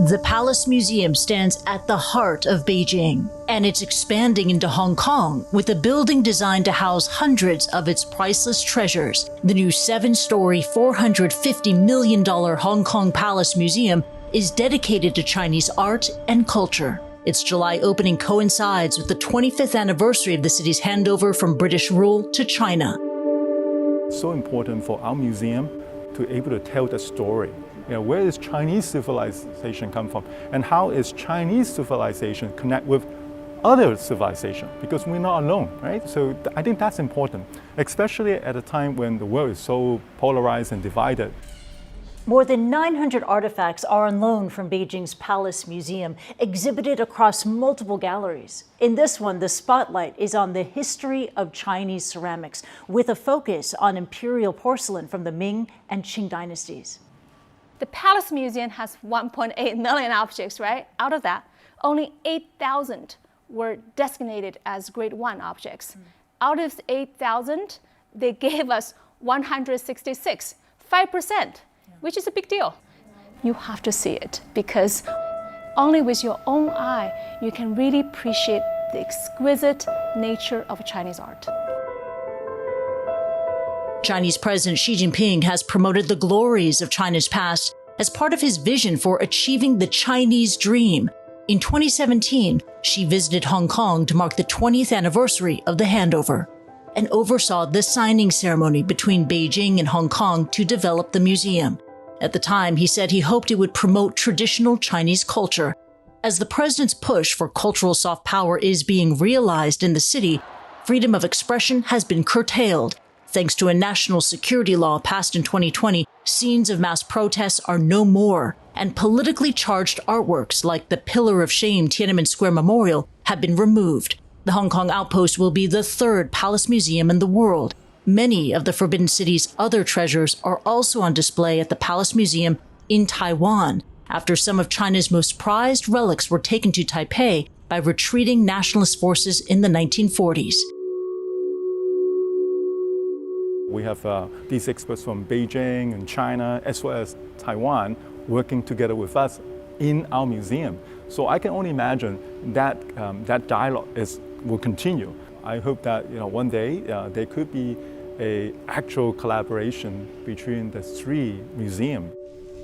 The Palace Museum stands at the heart of Beijing, and it's expanding into Hong Kong with a building designed to house hundreds of its priceless treasures. The new 7-story, $450 million Hong Kong Palace Museum is dedicated to Chinese art and culture. Its July opening coincides with the 25th anniversary of the city's handover from British rule to China. It's so important for our museum to be able to tell the story. Where does Chinese civilization come from? And how is Chinese civilization connect with other civilization? Because we're not alone, right? So I think that's important, especially at a time when the world is so polarized and divided. More than 900 artifacts are on loan from Beijing's Palace Museum, exhibited across multiple galleries. In this one, the spotlight is on the history of Chinese ceramics, with a focus on imperial porcelain from the Ming and Qing dynasties. The Palace Museum has 1.8 million objects, right? Out of that, only 8,000 were designated as Grade 1 objects. Out of 8,000, they gave us 166, 5%, which is a big deal. You have to see it, because only with your own eye, you can really appreciate the exquisite nature of Chinese art. Chinese President Xi Jinping has promoted the glories of China's past as part of his vision for achieving the Chinese dream. In 2017, Xi visited Hong Kong to mark the 20th anniversary of the handover and oversaw the signing ceremony between Beijing and Hong Kong to develop the museum. At the time, he said he hoped it would promote traditional Chinese culture. As the president's push for cultural soft power is being realized in the city, freedom of expression has been curtailed. Thanks to a national security law passed in 2020, scenes of mass protests are no more, and politically charged artworks like the Pillar of Shame Tiananmen Square Memorial have been removed. The Hong Kong outpost will be the third palace museum in the world. Many of the Forbidden City's other treasures are also on display at the Palace Museum in Taiwan, after some of China's most prized relics were taken to Taipei by retreating nationalist forces in the 1940s. We have these experts from Beijing and China, as well as Taiwan, working together with us in our museum. So I can only imagine that that dialogue will continue. I hope that one day there could be an actual collaboration between the three museums.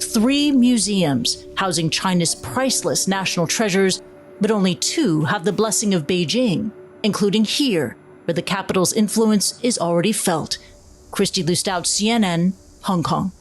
3 museums housing China's priceless national treasures, but only 2 have the blessing of Beijing, including here, where the capital's influence is already felt. Christy Lustau, CNN, Hong Kong.